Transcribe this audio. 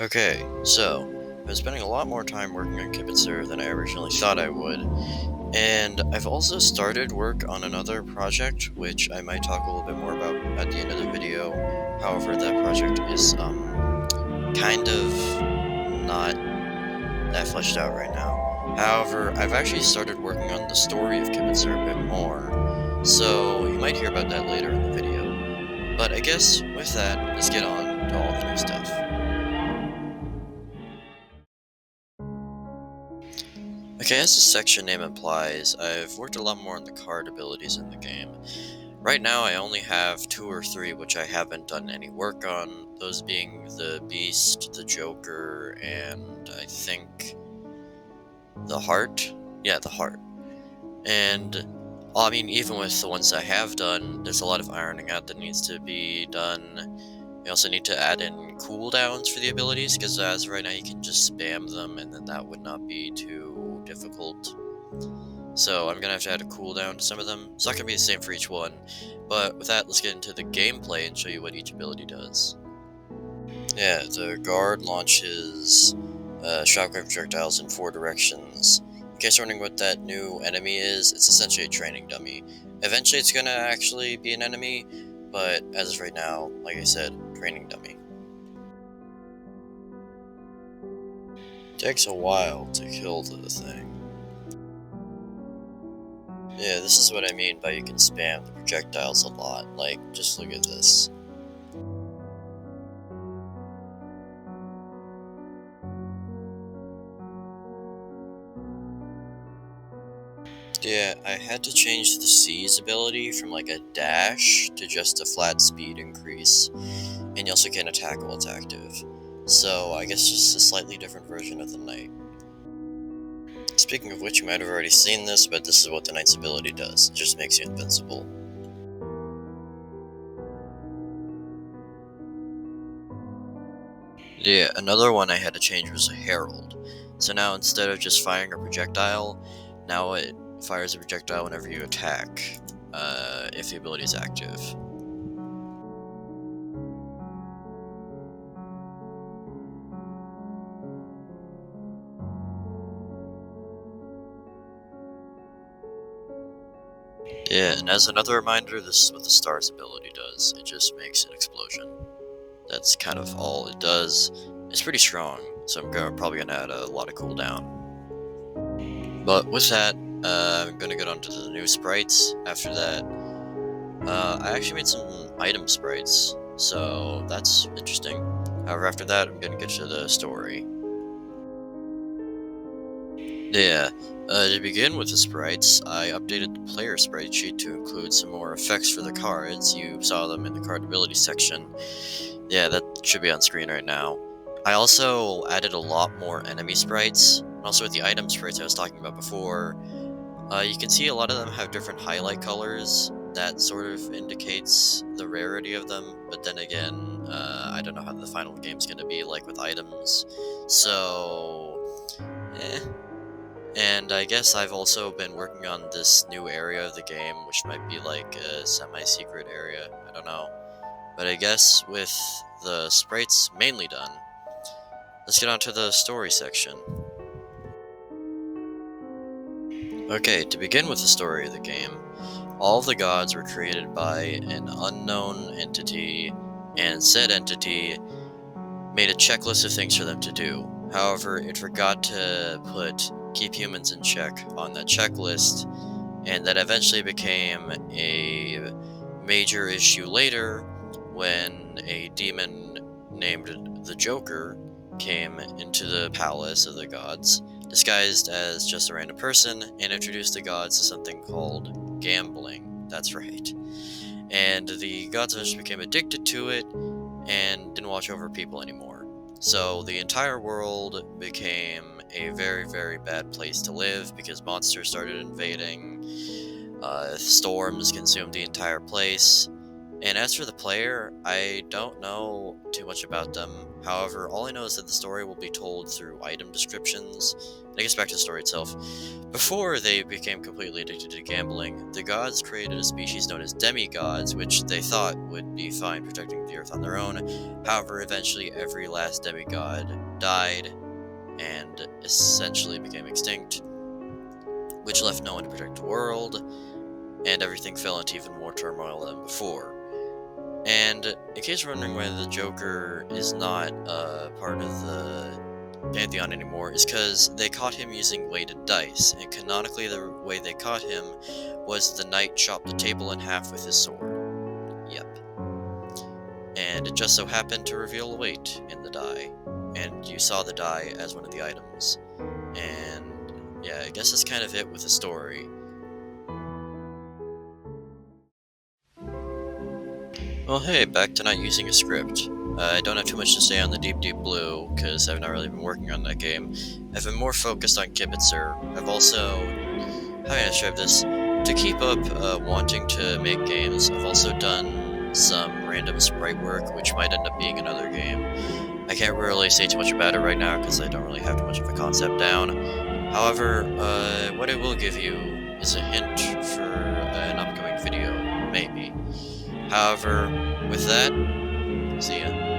Okay, so I've been spending a lot more time working on Kibitzer than I originally thought I would, and I've also started work on another project, which I might talk a little bit more about at the end of the video. However, that project is kind of not that fleshed out right now. However, I've actually started working on the story of Kibitzer a bit more, so you might hear about that later in the video. But I guess with that, let's get on to all the new stuff. Okay, as the section name implies, I've worked a lot more on the card abilities in the game. Right now, I only have 2 or 3 which I haven't done any work on, those being the Beast, the Joker, and I think the Heart? Yeah, the Heart. And, well, I mean, even with the ones I have done, there's a lot of ironing out that needs to be done. You also need to add in cooldowns for the abilities, because as of right now you can just spam them, and then that would not be too difficult. So I'm gonna have to add a cooldown to some of them. It's not gonna be the same for each one, but with that, let's get into the gameplay and show you what each ability does. Yeah, the guard launches shockwave projectiles in 4 directions. In case you're wondering what that new enemy is, it's essentially a training dummy. Eventually it's gonna actually be an enemy, but as of right now, like I said, training dummy. Takes a while to kill the thing. Yeah, this is what I mean by you can spam the projectiles a lot. Like, just look at this. Yeah, I had to change the C's ability from like a dash to just a flat speed increase. And you also can't attack while it's active. So I guess just a slightly different version of the Knight. Speaking of which, you might have already seen this, but this is what the Knight's ability does. It just makes you invincible. Yeah, another one I had to change was a Herald. So now instead of just firing a projectile, now it fires a projectile whenever you attack, if the ability is active. Yeah, and as another reminder, this is what the Star's ability does. It just makes an explosion. That's kind of all it does. It's pretty strong, so probably gonna add a lot of cooldown. But with that, I'm gonna get on to the new sprites. After that, I actually made some item sprites, so that's interesting. However, after that, I'm gonna get to the story. Yeah, to begin with the sprites, I updated the player sprite sheet to include some more effects for the cards. You saw them in the card ability section. Yeah, that should be on screen right now. I also added a lot more enemy sprites, and also with the item sprites I was talking about before. You can see a lot of them have different highlight colors. That sort of indicates the rarity of them, but then again, I don't know how the final game's gonna be like with items. So, eh. And I guess I've also been working on this new area of the game, which might be like a semi-secret area. I don't know. But I guess with the sprites mainly done, let's get on to the story section. Okay, to begin with the story of the game, all of the gods were created by an unknown entity, and said entity made a checklist of things for them to do. However, it forgot to keep humans in check on that checklist, and that eventually became a major issue later when a demon named the Joker came into the palace of the gods, disguised as just a random person, and introduced the gods to something called gambling. That's right. And the gods eventually became addicted to it and didn't watch over people anymore. So the entire world became a very, very bad place to live because monsters started invading, storms consumed the entire place. And as for the player, I don't know too much about them. However, all I know is that the story will be told through item descriptions. And it gets back to the story itself. Before they became completely addicted to gambling, the gods created a species known as demigods, which they thought would be fine protecting the earth on their own. However, eventually every last demigod died and essentially became extinct, which left no one to protect the world, and everything fell into even more turmoil than before. And in case you're wondering why the Joker is not part of the Pantheon anymore, is because they caught him using weighted dice, and canonically the way they caught him was the knight chopped the table in half with his sword. Yep. And it just so happened to reveal a weight in the die, and you saw the die as one of the items. And yeah, I guess that's kind of it with the story. Well, hey, back to not using a script. I don't have too much to say on the Deep Deep Blue, because I've not really been working on that game. I've been more focused on Kibitzer. I've also, how can I describe this? To keep up wanting to make games, I've also done some random sprite work, which might end up being another game. I can't really say too much about it right now, because I don't really have too much of a concept down. However, what I will give you is a hint for an upcoming video, maybe. However, with that, see ya.